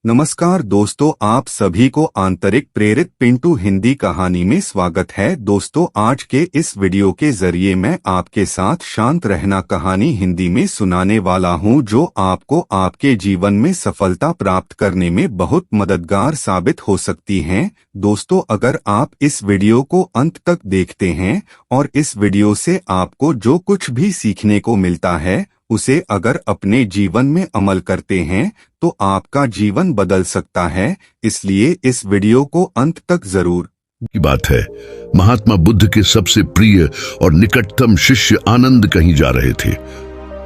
नमस्कार दोस्तों, आप सभी को आंतरिक प्रेरित पिंटू हिंदी कहानी में स्वागत है। दोस्तों, आज के इस वीडियो के जरिए मैं आपके साथ शांत रहना कहानी हिंदी में सुनाने वाला हूं, जो आपको आपके जीवन में सफलता प्राप्त करने में बहुत मददगार साबित हो सकती है। दोस्तों, अगर आप इस वीडियो को अंत तक देखते हैं और इस वीडियो से आपको जो कुछ भी सीखने को मिलता है उसे अगर अपने जीवन में अमल करते हैं तो आपका जीवन बदल सकता है। इसलिए इस वीडियो को अंत तक जरूर की बात है। महात्मा बुद्ध के सबसे प्रिय और निकटतम शिष्य आनंद कहीं जा रहे थे।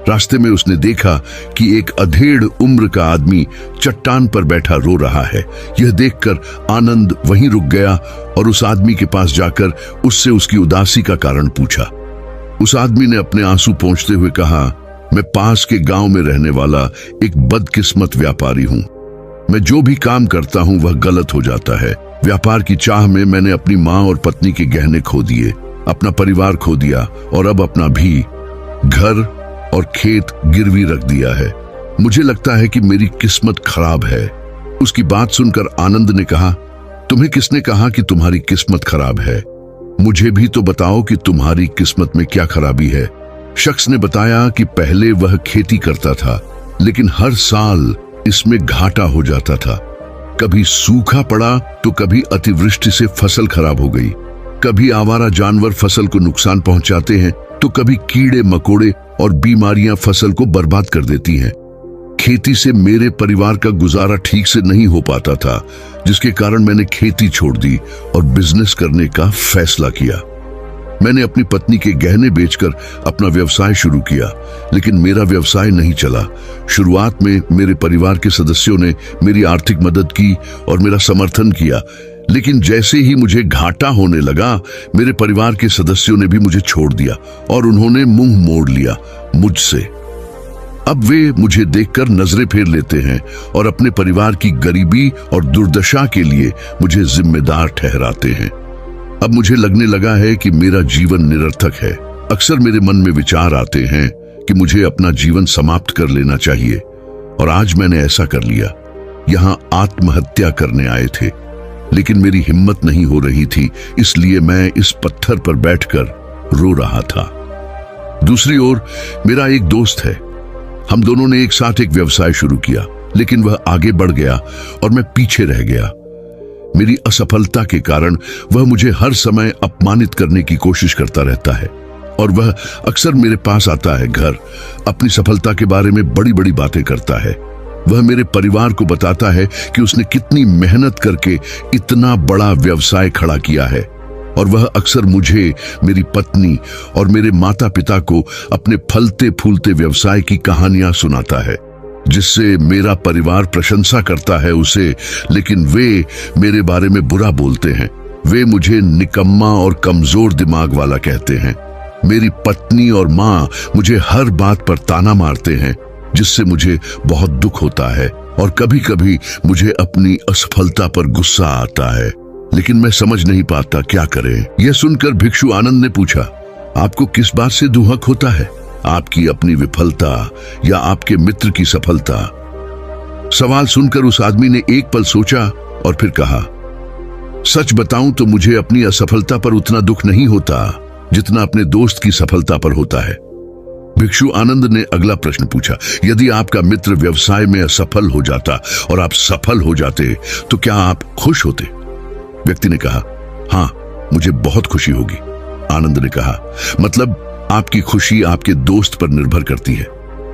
रास्ते में उसने देखा कि एक अधेड़ उम्र का आदमी चट्टान पर बैठा रो रहा है। यह देखकर आनंद वहीं रुक गया और उस आदमी के पास जाकर उससे उसकी उदासी का कारण पूछा। उस आदमी ने अपने आंसू पोंछते हुए कहा, मैं पास के गांव में रहने वाला एक बदकिस्मत व्यापारी हूं। मैं जो भी काम करता हूं वह गलत हो जाता है। व्यापार की चाह में मैंने अपनी मां और पत्नी के गहने खो दिए, अपना परिवार खो दिया और अब अपना भी घर और खेत गिरवी रख दिया है। मुझे लगता है कि मेरी किस्मत खराब है। उसकी बात सुनकर आनंद ने कहा, तुम्हें किसने कहा कि तुम्हारी किस्मत खराब है? मुझे भी तो बताओ कि तुम्हारी किस्मत में क्या खराबी है। शख्स ने बताया कि पहले वह खेती करता था, लेकिन हर साल इसमें घाटा हो जाता था। कभी सूखा पड़ा तो कभी अतिवृष्टि से फसल खराब हो गई। कभी आवारा जानवर फसल को नुकसान पहुंचाते हैं तो कभी कीड़े मकोड़े और बीमारियां फसल को बर्बाद कर देती हैं। खेती से मेरे परिवार का गुजारा ठीक से नहीं हो पाता था, जिसके कारण मैंने खेती छोड़ दी और बिजनेस करने का फैसला किया। मैंने अपनी पत्नी के गहने बेचकर अपना व्यवसाय शुरू किया, लेकिन मेरा व्यवसाय नहीं चला। शुरुआत में मेरे परिवार के सदस्यों ने मेरी आर्थिक मदद की और मेरा समर्थन किया, लेकिन जैसे ही मुझे घाटा होने लगा, मेरे परिवार के सदस्यों ने भी मुझे छोड़ दिया और उन्होंने मुंह मोड़ लिया मुझसे। अब वे मुझे देखकर नजरें फेर लेते हैं और अपने परिवार की गरीबी और दुर्दशा के लिए मुझे जिम्मेदार ठहराते हैं। अब मुझे लगने लगा है कि मेरा जीवन निरर्थक है। अक्सर मेरे मन में विचार आते हैं कि मुझे अपना जीवन समाप्त कर लेना चाहिए, और आज मैंने ऐसा कर लिया। यहाँ आत्महत्या करने आए थे, लेकिन मेरी हिम्मत नहीं हो रही थी, इसलिए मैं इस पत्थर पर बैठकर रो रहा था। दूसरी ओर मेरा एक दोस्त है। हम दोनों ने एक साथ एक व्यवसाय शुरू किया, लेकिन वह आगे बढ़ गया और मैं पीछे रह गया। मेरी असफलता के कारण वह मुझे हर समय अपमानित करने की कोशिश करता रहता है, और वह अक्सर मेरे पास आता है घर, अपनी सफलता के बारे में बड़ी बड़ी बातें करता है। वह मेरे परिवार को बताता है कि उसने कितनी मेहनत करके इतना बड़ा व्यवसाय खड़ा किया है, और वह अक्सर मुझे, मेरी पत्नी और मेरे माता पिता को अपने फलते फूलते व्यवसाय की कहानियां सुनाता है, जिससे मेरा परिवार प्रशंसा करता है उसे, लेकिन वे मेरे बारे में बुरा बोलते हैं। वे मुझे निकम्मा और कमजोर दिमाग वाला कहते हैं। मेरी पत्नी और माँ मुझे हर बात पर ताना मारते हैं, जिससे मुझे बहुत दुख होता है, और कभी कभी मुझे अपनी असफलता पर गुस्सा आता है, लेकिन मैं समझ नहीं पाता क्या करें। यह सुनकर भिक्षु आनंद ने पूछा, आपको किस बात से दुहक होता है? आपकी अपनी विफलता या आपके मित्र की सफलता? सवाल सुनकर उस आदमी ने एक पल सोचा और फिर कहा, सच बताऊं तो मुझे अपनी असफलता पर उतना दुख नहीं होता जितना अपने दोस्त की सफलता पर होता है। भिक्षु आनंद ने अगला प्रश्न पूछा, यदि आपका मित्र व्यवसाय में असफल हो जाता और आप सफल हो जाते तो क्या आप खुश होते? व्यक्ति ने कहा, हाँ, मुझे बहुत खुशी होगी। आनंद ने कहा, मतलब आपकी खुशी आपके दोस्त पर निर्भर करती है।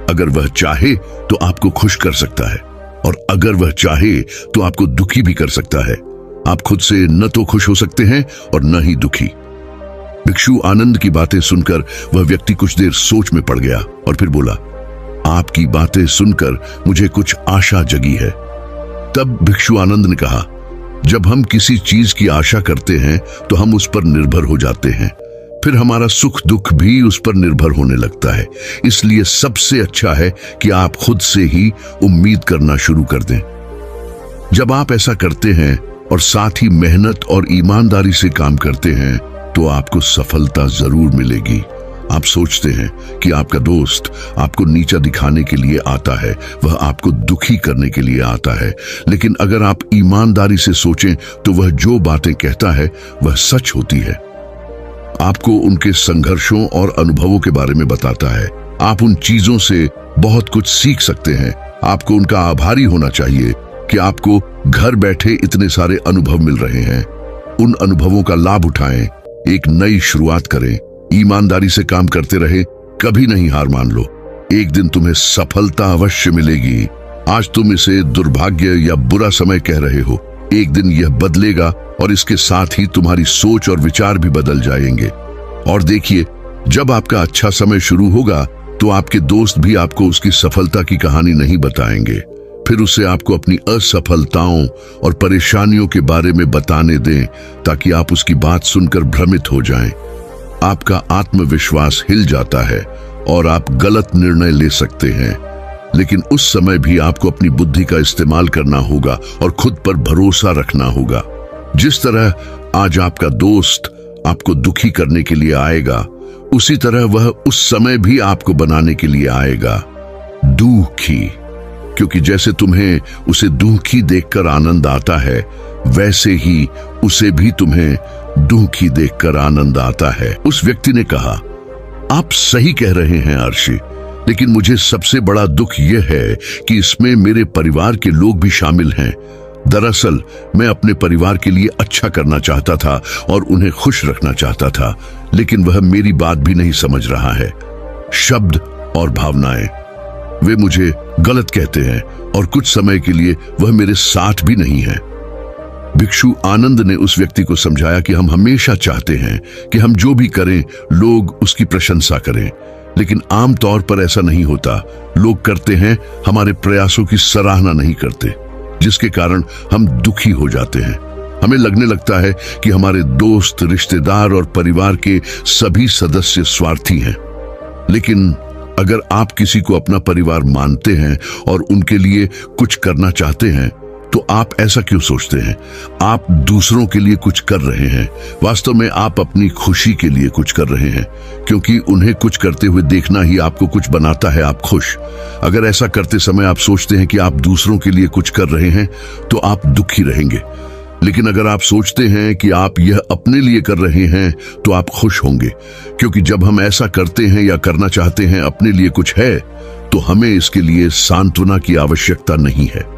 अगर वह चाहे तो आपको खुश कर सकता है, और अगर वह चाहे तो आपको दुखी भी कर सकता है। आप खुद से न तो खुश हो सकते हैं और न ही दुखी। भिक्षु आनंद की बातें सुनकर वह व्यक्ति कुछ देर सोच में पड़ गया और फिर बोला, आपकी बातें सुनकर मुझे कुछ आशा जगी है। तब भिक्षु आनंद ने कहा, जब हम किसी चीज की आशा करते हैं तो हम उस पर निर्भर हो जाते हैं, फिर हमारा सुख दुख भी उस पर निर्भर होने लगता है। इसलिए सबसे अच्छा है कि आप खुद से ही उम्मीद करना शुरू कर दें। जब आप ऐसा करते हैं और साथ ही मेहनत और ईमानदारी से काम करते हैं तो आपको सफलता जरूर मिलेगी। आप सोचते हैं कि आपका दोस्त आपको नीचा दिखाने के लिए आता है, वह आपको दुखी करने के लिए आता है। लेकिन अगर आप ईमानदारी से सोचें तो वह जो बातें कहता है वह सच होती है। आपको उनके संघर्षों और अनुभवों के बारे में बताता है। आप उन चीजों से बहुत कुछ सीख सकते हैं। आपको उनका आभारी होना चाहिए कि आपको घर बैठे इतने सारे अनुभव मिल रहे हैं। उन अनुभवों का लाभ उठाएं, एक नई शुरुआत करें, ईमानदारी से काम करते रहे, कभी नहीं हार मान लो। एक दिन तुम्हें सफलता अवश्य मिलेगी। आज तुम इसे दुर्भाग्य या बुरा समय कह रहे हो, एक दिन यह बदलेगा और इसके साथ ही तुम्हारी सोच और विचार भी बदल जाएंगे। और देखिए, जब आपका अच्छा समय शुरू होगा तो आपके दोस्त भी आपको उसकी सफलता की कहानी नहीं बताएंगे। फिर उसे आपको अपनी असफलताओं और परेशानियों के बारे में बताने दें ताकि आप उसकी बात सुनकर भ्रमित हो जाएं। आपका आत्मविश्वास हिल जाता है और आप गलत निर्णय ले सकते हैं। लेकिन उस समय भी आपको अपनी बुद्धि का इस्तेमाल करना होगा और खुद पर भरोसा रखना होगा। जिस तरह आज आपका दोस्त आपको दुखी करने के लिए आएगा, उसी तरह वह उस समय भी आपको बनाने के लिए आएगा दुखी। क्योंकि जैसे तुम्हें उसे दुखी देखकर आनंद आता है, वैसे ही उसे भी तुम्हें दुखी देखकर आनंद आता है। उस व्यक्ति ने कहा, आप सही कह रहे हैं अर्शी, लेकिन मुझे सबसे बड़ा दुख यह है कि इसमें मेरे परिवार के लोग भी शामिल हैं। दरअसल मैं अपने परिवार के लिए अच्छा करना चाहता था और उन्हें खुश रखना चाहता था, लेकिन वह मेरी बात भी नहीं समझ रहा है। शब्द और भावनाएं, वे मुझे गलत कहते हैं और कुछ समय के लिए वह मेरे साथ भी नहीं है। भिक्षु आनंद ने उस व्यक्ति को समझाया कि हम हमेशा चाहते हैं कि हम जो भी करें लोग उसकी प्रशंसा करें, लेकिन आमतौर पर ऐसा नहीं होता। लोग करते हैं, हमारे प्रयासों की सराहना नहीं करते, जिसके कारण हम दुखी हो जाते हैं। हमें लगने लगता है कि हमारे दोस्त, रिश्तेदार और परिवार के सभी सदस्य स्वार्थी हैं। लेकिन अगर आप किसी को अपना परिवार मानते हैं और उनके लिए कुछ करना चाहते हैं, तो आप ऐसा क्यों सोचते हैं? आप दूसरों के लिए कुछ कर रहे हैं। वास्तव में आप अपनी खुशी के लिए कुछ कर रहे हैं, क्योंकि उन्हें कुछ करते हुए देखना ही आपको कुछ बनाता है आप खुश। अगर ऐसा करते समय आप सोचते हैं कि आप दूसरों के लिए कुछ कर रहे हैं, तो आप दुखी रहेंगे। लेकिन अगर आप सोचते हैं कि आप यह अपने लिए कर रहे हैं, तो आप खुश होंगे, क्योंकि जब हम ऐसा करते हैं या करना चाहते हैं अपने लिए कुछ है, तो हमें इसके लिए सांत्वना की आवश्यकता नहीं है।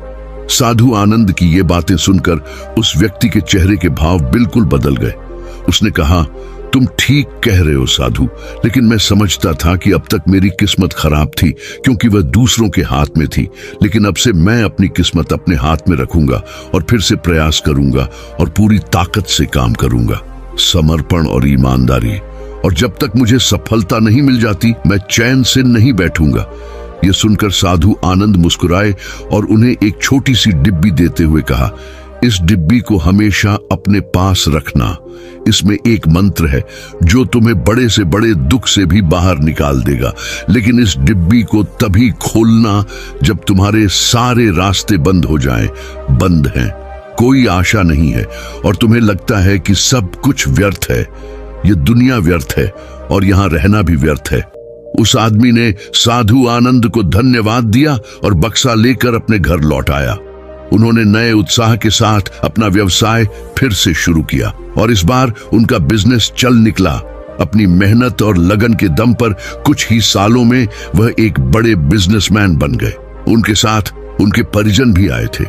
साधु आनंद की ये बातें सुनकर उस व्यक्ति के चेहरे के भाव बिल्कुल बदल गए। उसने कहा, तुम ठीक कह रहे हो साधु, लेकिन मैं समझता था कि अब तक मेरी किस्मत खराब थी क्योंकि वह दूसरों के हाथ में थी। लेकिन अब से मैं अपनी किस्मत अपने हाथ में रखूंगा और फिर से प्रयास करूंगा और पूरी ताकत से काम करूंगा, समर्पण और ईमानदारी। और जब तक मुझे सफलता नहीं मिल जाती, मैं चैन से नहीं बैठूंगा। यह सुनकर साधु आनंद मुस्कुराए और उन्हें एक छोटी सी डिब्बी देते हुए कहा, इस डिब्बी को हमेशा अपने पास रखना। इसमें एक मंत्र है जो तुम्हें बड़े से बड़े दुख से भी बाहर निकाल देगा। लेकिन इस डिब्बी को तभी खोलना जब तुम्हारे सारे रास्ते बंद हो जाएं। बंद हैं, कोई आशा नहीं है और तुम्हें लगता है कि सब कुछ व्यर्थ है। यह दुनिया व्यर्थ है और यहां रहना भी व्यर्थ है। उस आदमी ने साधु आनंद को धन्यवाद दिया और बक्सा लेकर अपने घर लौट आया। उन्होंने नए उत्साह के साथ अपना व्यवसाय फिर से शुरू किया और इस बार उनका बिजनेस चल निकला। अपनी मेहनत और लगन के दम पर कुछ ही सालों में वह एक बड़े बिजनेसमैन बन गए। उनके साथ उनके परिजन भी आए थे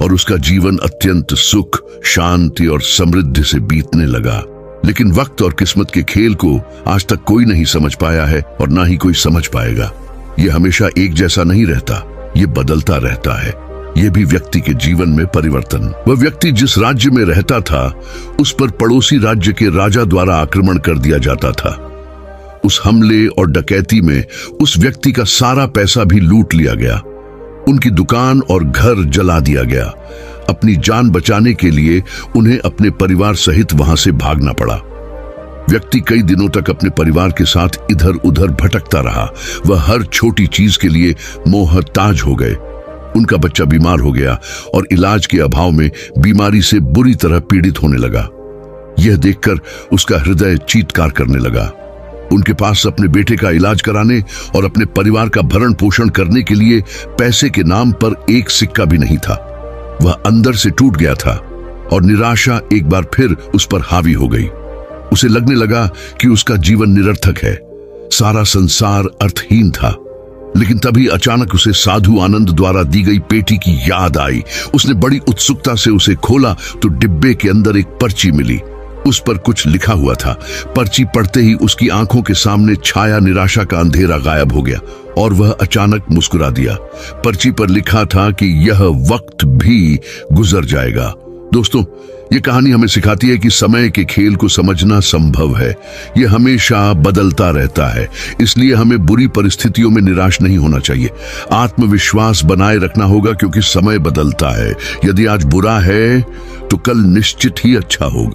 और उसका जीवन अत्यंत सुख, शांति और समृद्धि से बीतने लगा। लेकिन वक्त और किस्मत के खेल को आज तक कोई नहीं समझ पाया है और ना ही कोई समझ पाएगा। यह हमेशा एक जैसा नहीं रहता, यह बदलता रहता है। यह भी व्यक्ति के जीवन में परिवर्तन। वह व्यक्ति जिस राज्य में रहता था, उस पर पड़ोसी राज्य के राजा द्वारा आक्रमण कर दिया जाता था। उस हमले और डकैती में उस व्यक्ति का सारा पैसा भी लूट लिया गया। उनकी दुकान और घर जला दिया गया। अपनी जान बचाने के लिए उन्हें अपने परिवार सहित वहां से भागना पड़ा। व्यक्ति कई दिनों तक अपने परिवार के साथ इधर उधर भटकता रहा। वह हर छोटी चीज के लिए मोहताज हो गए। उनका बच्चा बीमार हो गया और इलाज के अभाव में बीमारी से बुरी तरह पीड़ित होने लगा। यह देखकर उसका हृदय चीत्कार करने लगा। उनके पास अपने बेटे का इलाज कराने और अपने परिवार का भरण पोषण करने के लिए पैसे के नाम पर एक सिक्का भी नहीं था। वह अंदर से टूट गया था और निराशा एक बार फिर उस पर हावी हो गई। उसे लगने लगा कि उसका जीवन निरर्थक है, सारा संसार अर्थहीन था। लेकिन तभी अचानक उसे साधु आनंद द्वारा दी गई पेटी की याद आई। उसने बड़ी उत्सुकता से उसे खोला तो डिब्बे के अंदर एक पर्ची मिली। उस पर कुछ लिखा हुआ था। पर्ची पढ़ते ही उसकी आंखों के सामने छाया निराशा का अंधेरा गायब हो गया और वह अचानक मुस्कुरा दिया। पर्ची पर लिखा था कि यह वक्त भी गुजर जाएगा। दोस्तों, ये कहानी हमें सिखाती है कि समय के खेल को समझना संभव है। यह हमेशा बदलता रहता है, इसलिए हमें बुरी परिस्थितियों में निराश नहीं होना चाहिए। आत्मविश्वास बनाए रखना होगा क्योंकि समय बदलता है। यदि आज बुरा है तो कल निश्चित ही अच्छा होगा।